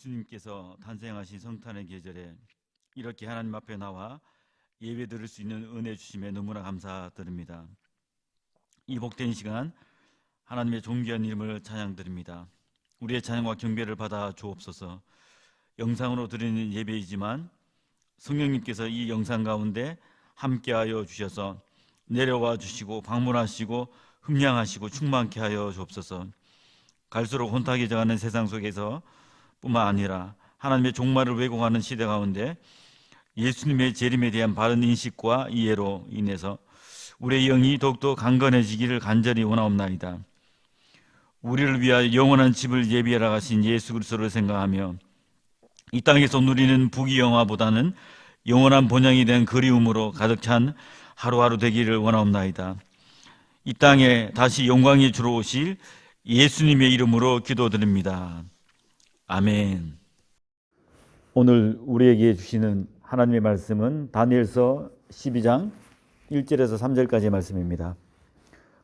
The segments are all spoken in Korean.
예수님께서 탄생하신 성탄의 계절에 이렇게 하나님 앞에 나와 예배 드릴 수 있는 은혜 주심에 너무나 감사드립니다. 이 복된 시간 하나님의 존귀한 이름을 찬양드립니다. 우리의 찬양과 경배를 받아 주옵소서. 영상으로 드리는 예배이지만 성령님께서 이 영상 가운데 함께하여 주셔서 내려와 주시고 방문하시고 흠량하시고 충만케 하여 주옵소서. 갈수록 혼탁해져가는 세상 속에서 뿐만 아니라 하나님의 종말을 왜곡하는 시대 가운데 예수님의 재림에 대한 바른 인식과 이해로 인해서 우리의 영이 더욱더 강건해지기를 간절히 원하옵나이다. 우리를 위하여 영원한 집을 예비하러 가신 예수 그리스도를 생각하며 이 땅에서 누리는 부귀영화보다는 영원한 본향이 된 그리움으로 가득 찬 하루하루 되기를 원하옵나이다. 이 땅에 다시 영광이 주러 오실 예수님의 이름으로 기도드립니다. 아멘. 오늘 우리에게 주시는 하나님의 말씀은 다니엘서 12장 1절에서 3절까지의 말씀입니다.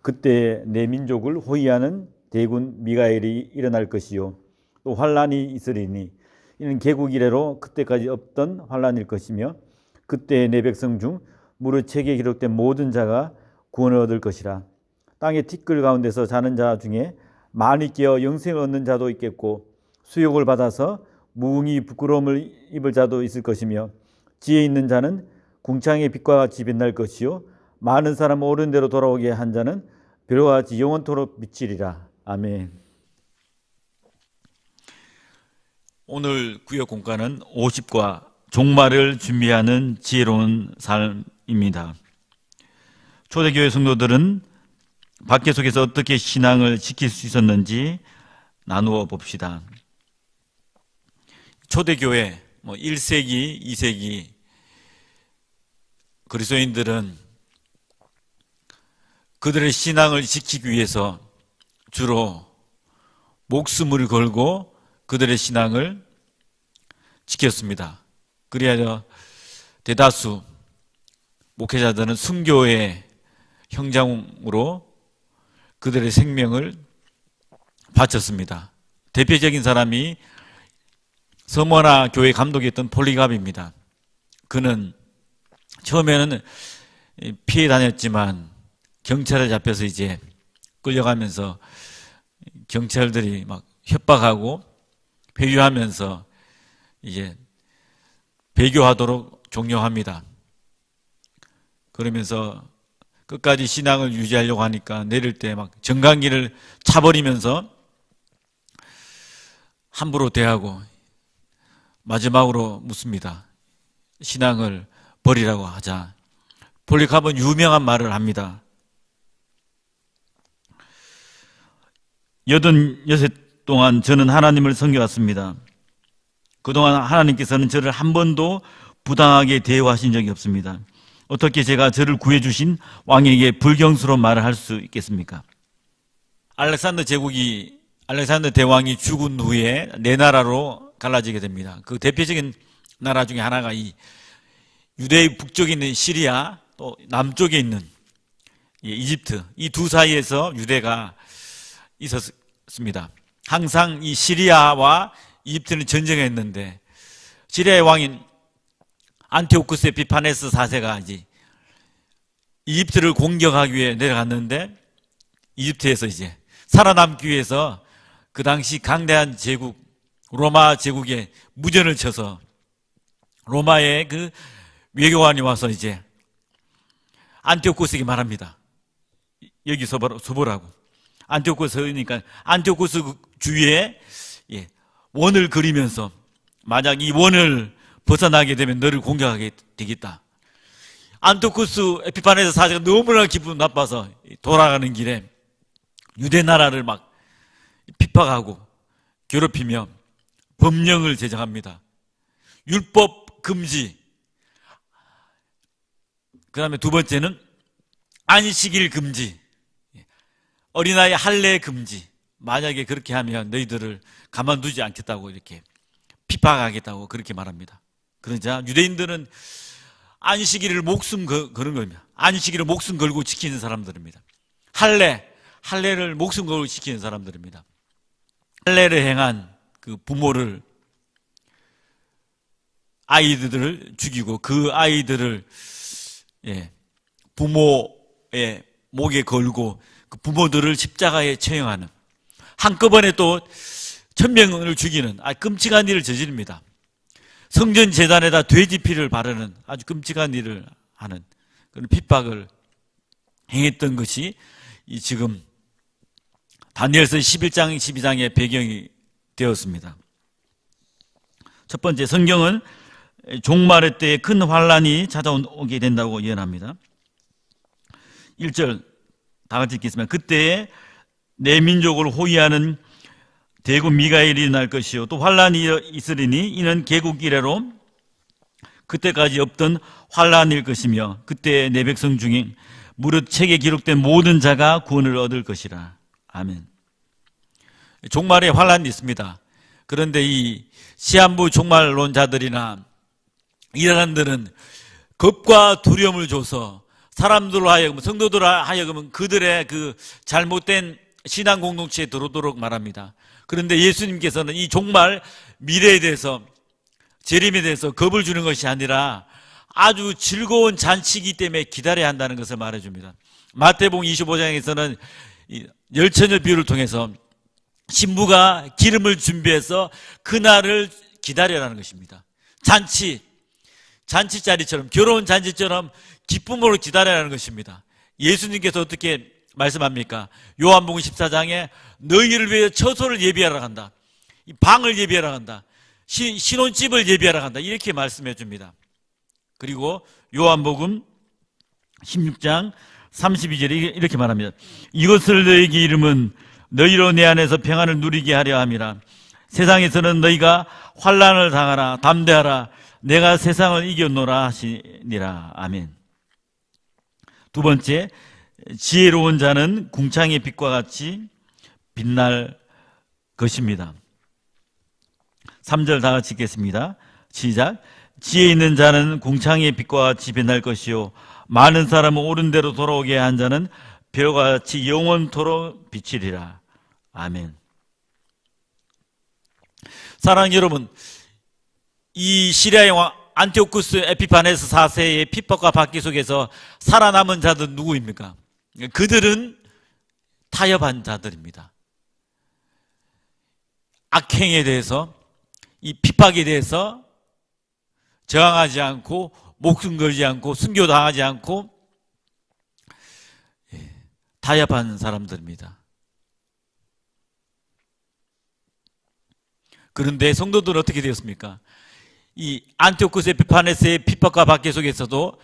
그때 내 민족을 호위하는 대군 미가엘이 일어날 것이요 또 환란이 있으리니 이는 개국 이래로 그때까지 없던 환란일 것이며 그때 내 백성 중 무릇 책에 기록된 모든 자가 구원을 얻을 것이라. 땅의 티끌 가운데서 자는 자 중에 많이 깨어 영생을 얻는 자도 있겠고 수욕을 받아서 무응히 부끄러움을 입을 자도 있을 것이며 지혜 있는 자는 궁창의 빛과 같이 빛날 것이요 많은 사람 옳은 대로 돌아오게 한 자는 별과 같이 영원토록 비치리라. 아멘. 오늘 구역 공과는 50과 종말을 준비하는 지혜로운 삶입니다. 초대교회 성도들은 박해 속에서 어떻게 신앙을 지킬 수 있었는지 나누어 봅시다. 초대교회 1세기, 2세기 그리스도인들은 그들의 신앙을 지키기 위해서 주로 목숨을 걸고 그들의 신앙을 지켰습니다. 그래야 대다수 목회자들은 순교의 형장으로 그들의 생명을 바쳤습니다. 대표적인 사람이 서머나 교회 감독이었던 폴리갑입니다. 그는 처음에는 피해 다녔지만 경찰에 잡혀서 이제 끌려가면서 경찰들이 막 협박하고 회유하면서 이제 배교하도록 종용합니다. 그러면서 끝까지 신앙을 유지하려고 하니까 내릴 때 막 정강기를 차버리면서 함부로 대하고 마지막으로 묻습니다. 신앙을 버리라고 하자. 폴리갑은 유명한 말을 합니다. 86 동안 저는 하나님을 섬겨왔습니다. 그동안 하나님께서는 저를 한 번도 부당하게 대우하신 적이 없습니다. 어떻게 제가 저를 구해주신 왕에게 불경스러운 말을 할 수 있겠습니까? 알렉산더 대왕이 죽은 후에 네 나라로 갈라지게 됩니다. 그 대표적인 나라 중에 하나가 이 유대의 북쪽에 있는 시리아, 또 남쪽에 있는 이집트, 이 두 사이에서 유대가 있었습니다. 항상 이 시리아와 이집트는 전쟁했는데 시리아의 왕인 안티오쿠스 에피파네스 4세가 이제 이집트를 공격하기 위해 내려갔는데 이집트에서 이제 살아남기 위해서 그 당시 강대한 제국 로마 제국에 무전을 쳐서 로마의 그 외교관이 와서 이제 안티오쿠스에게 말합니다. 여기 서보라고. 안티오쿠스니까 안티오쿠스 주위에 원을 그리면서 만약 이 원을 벗어나게 되면 너를 공격하게 되겠다. 안티오쿠스 에피파네스 4세가 너무나 기분 나빠서 돌아가는 길에 유대 나라를 막 핍박하고 괴롭히며 법령을 제정합니다. 율법 금지. 그 다음에 두 번째는 안식일 금지. 어린아이 할례 금지. 만약에 그렇게 하면 너희들을 가만두지 않겠다고 이렇게 핍박하겠다고 그렇게 말합니다. 그러자 유대인들은 안식일을 목숨 거는 겁니다. 안식일을 목숨 걸고 지키는 사람들입니다. 할례를 목숨 걸고 지키는 사람들입니다. 할례를 행한 그 부모를 아이들을 죽이고 그 아이들을 부모의 목에 걸고 그 부모들을 십자가에 처형하는, 한꺼번에 또 1000명을 죽이는 아주 끔찍한 일을 저지릅니다. 성전 제단에다 돼지 피를 바르는 아주 끔찍한 일을 하는 그런 핍박을 행했던 것이 이 지금 다니엘서 11장 12장의 배경이 되었습니다. 첫 번째, 성경은 종말의 때에 큰 환란이 찾아오게 된다고 예언합니다. 1절 다 같이 읽겠습니다. 그때에 내 민족을 호위하는 대구 미가엘이 날 것이요 또 환란이 있으리니 이는 개국 이래로 그때까지 없던 환란일 것이며 그때 내 백성 중에 무릇 책에 기록된 모든 자가 구원을 얻을 것이라. 아멘. 종말에 환란이 있습니다. 그런데 이 시한부 종말론자들이나 이단들은 겁과 두려움을 줘서 사람들로 하여금, 성도들로 하여금 그들의 그 잘못된 신앙 공동체에 들어오도록 말합니다. 그런데 예수님께서는 이 종말 미래에 대해서, 재림에 대해서 겁을 주는 것이 아니라 아주 즐거운 잔치이기 때문에 기다려야 한다는 것을 말해줍니다. 마태복음 25장에서는 열처녀 비유를 통해서 신부가 기름을 준비해서 그날을 기다려라는 것입니다. 잔치자리처럼, 결혼 잔치처럼 기쁨으로 기다려라는 것입니다. 예수님께서 어떻게 말씀합니까? 요한복음 14장에 너희를 위해 처소를 예비하러 간다, 방을 예비하러 간다, 신혼집을 예비하러 간다, 이렇게 말씀해 줍니다. 그리고 요한복음 16장 32절에 이렇게 말합니다. 이것을 너희에게 이름은 너희로 내 안에서 평안을 누리게 하려 함이라. 세상에서는 너희가 환난을 당하라, 담대하라, 내가 세상을 이겼노라 하시니라. 아멘. 두 번째, 지혜로운 자는 궁창의 빛과 같이 빛날 것입니다. 3절 다 같이 읽겠습니다. 시작. 지혜 있는 자는 궁창의 빛과 같이 빛날 것이요 많은 사람은 옳은 대로 돌아오게 한 자는 별과 같이 영원토록 비치리라. 아멘. 사랑하는 여러분, 이 시리아의 왕 안티오쿠스 에피파네스 4세의 핍박과 박해 속에서 살아남은 자들은 누구입니까? 그들은 타협한 자들입니다. 악행에 대해서, 이 핍박에 대해서 저항하지 않고 목숨 걸지 않고 순교당하지 않고 타협한 사람들입니다. 그런데 성도들은 어떻게 되었습니까? 이 안티오쿠스 에피파네스의 핍박과 박해 속에서도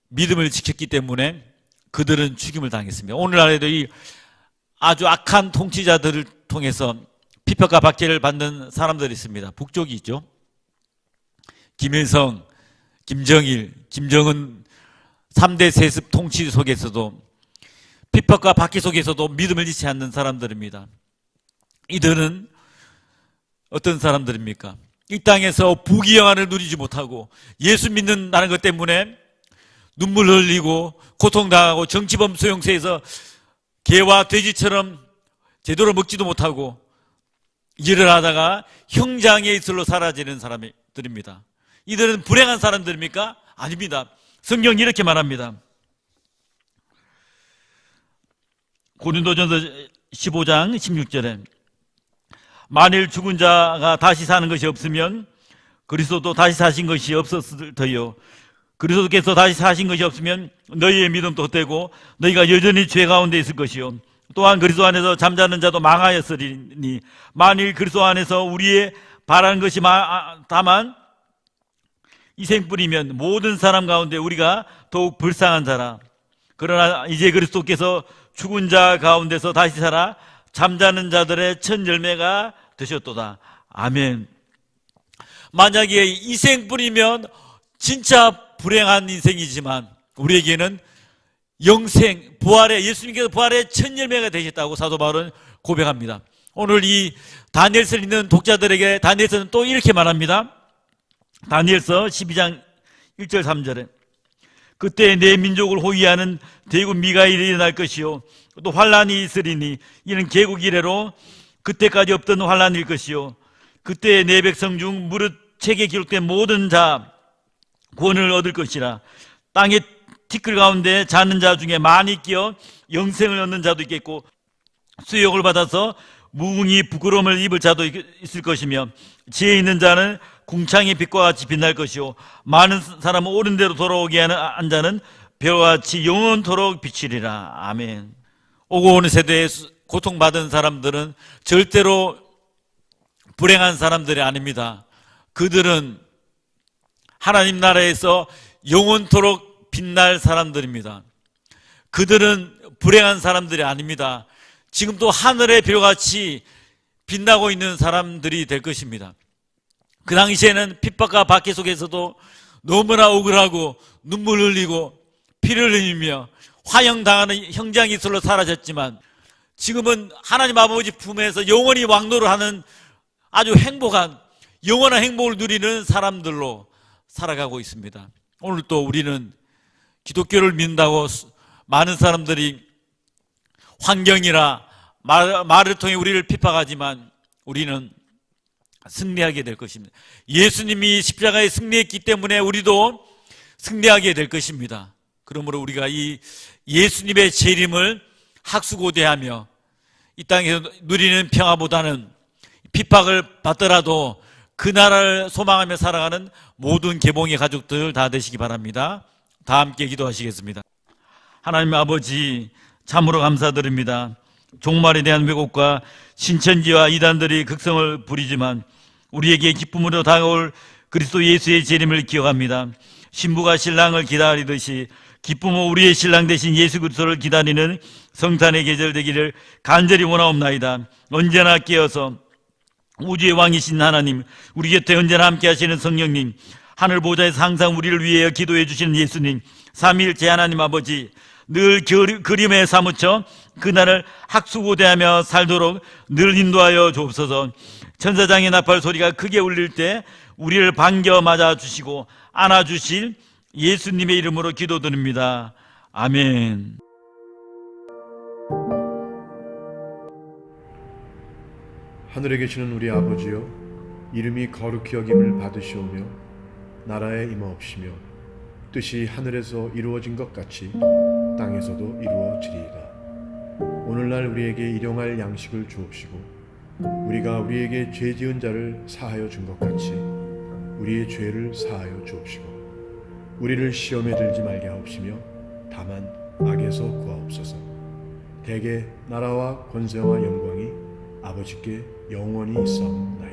믿음을 지켰기 때문에 그들은 죽임을 당했습니다. 오늘날에도 이 아주 악한 통치자들을 통해서 핍박과 박해를 받는 사람들이 있습니다. 북쪽이 있죠. 김일성, 김정일, 김정은 3대 세습 통치 속에서도 핍박과 박해 속에서도 믿음을 잃지 않는 사람들입니다. 이들은 어떤 사람들입니까? 이 땅에서 부귀영화를 누리지 못하고 예수 믿는다는 것 때문에 눈물 흘리고 고통당하고 정치범 소용세에서 개와 돼지처럼 제대로 먹지도 못하고 일을 하다가 형장의 이슬로 사라지는 사람들입니다. 이들은 불행한 사람들입니까? 아닙니다. 성경이 이렇게 말합니다. 고린도전서 15장 16절에 만일 죽은 자가 다시 사는 것이 없으면 그리스도도 다시 사신 것이 없었을 터요. 그리스도께서 다시 사신 것이 없으면 너희의 믿음도 헛되고 너희가 여전히 죄 가운데 있을 것이요. 또한 그리스도 안에서 잠자는 자도 망하였으리니 만일 그리스도 안에서 우리의 바라는 것이 다만 이생뿐이면 모든 사람 가운데 우리가 더욱 불쌍한 자라. 그러나 이제 그리스도께서 죽은 자 가운데서 다시 살아 잠자는 자들의 첫 열매가 되셨도다. 아멘. 만약에 이생뿐이면 진짜 불행한 인생이지만 우리에게는 영생, 부활의, 예수님께서 부활의 첫 열매가 되셨다고 사도 바울은 고백합니다. 오늘 이 다니엘서를 읽는 독자들에게 다니엘서는 또 이렇게 말합니다. 다니엘서 12장 1절 3절에 그때 내 민족을 호위하는 대구 미가엘이 일어날 것이요 또 환란이 있으리니 이는 개국 이래로 그때까지 없던 환란일 것이요 그때 내 백성 중 무릇 책에 기록된 모든 자 구원을 얻을 것이라. 땅의 티끌 가운데 자는 자 중에 많이 끼어 영생을 얻는 자도 있겠고, 수욕을 받아서 무궁히 부끄러움을 입을 자도 있을 것이며, 지혜 있는 자는 궁창의 빛과 같이 빛날 것이요, 많은 사람은 옳은 대로 돌아오게 한 자는 별과 같이 영원토록 비치리라. 아멘. 오고 오는 세대에 고통받은 사람들은 절대로 불행한 사람들이 아닙니다. 그들은 하나님 나라에서 영원토록 빛날 사람들입니다. 그들은 불행한 사람들이 아닙니다. 지금도 하늘의 별같이 빛나고 있는 사람들이 될 것입니다. 그 당시에는 핍박과 박해 속에서도 너무나 억울하고 눈물 흘리고 피를 흘리며 화형당하는 형장이 스스로 사라졌지만, 지금은 하나님 아버지 품에서 영원히 왕노를 하는 아주 행복한, 영원한 행복을 누리는 사람들로 살아가고 있습니다. 오늘 또 우리는 기독교를 믿는다고 많은 사람들이 환경이나 말을 통해 우리를 핍박하지만 우리는 승리하게 될 것입니다. 예수님이 십자가에 승리했기 때문에 우리도 승리하게 될 것입니다. 그러므로 우리가 이 예수님의 재림을 학수고대하며 이 땅에서 누리는 평화보다는 핍박을 받더라도 그 나라를 소망하며 살아가는 모든 개봉의 가족들 다 되시기 바랍니다. 다 함께 기도하시겠습니다. 하나님 아버지, 참으로 감사드립니다. 종말에 대한 왜곡과 신천지와 이단들이 극성을 부리지만 우리에게 기쁨으로 다가올 그리스도 예수의 재림을 기억합니다. 신부가 신랑을 기다리듯이 기쁨으로 우리의 신랑 되신 예수 그리스도를 기다리는 성탄의 계절 되기를 간절히 원하옵나이다. 언제나 깨어서 우주의 왕이신 하나님, 우리 곁에 언제나 함께 하시는 성령님, 하늘 보좌에서 항상 우리를 위하여 기도해 주시는 예수님, 삼위일체 하나님 아버지, 늘 그림에 사무쳐 그날을 학수고대하며 살도록 늘 인도하여 주옵소서. 천사장의 나팔 소리가 크게 울릴 때 우리를 반겨 맞아 주시고 안아 주실 예수님의 이름으로 기도드립니다. 아멘. 하늘에 계시는 우리 아버지여, 이름이 거룩히 여김을 받으시오며 나라에 임하옵시며 뜻이 하늘에서 이루어진 것 같이 땅에서도 이루어지리이다. 오늘날 우리에게 일용할 양식을 주옵시고 우리가 우리에게 죄 지은 자를 사하여 준 것 같이 우리의 죄를 사하여 주옵시고 우리를 시험에 들지 말게 하옵시며 다만 악에서 구하옵소서. 대개 나라와 권세와 영광이 아버지께 영원히 있사옵나이다.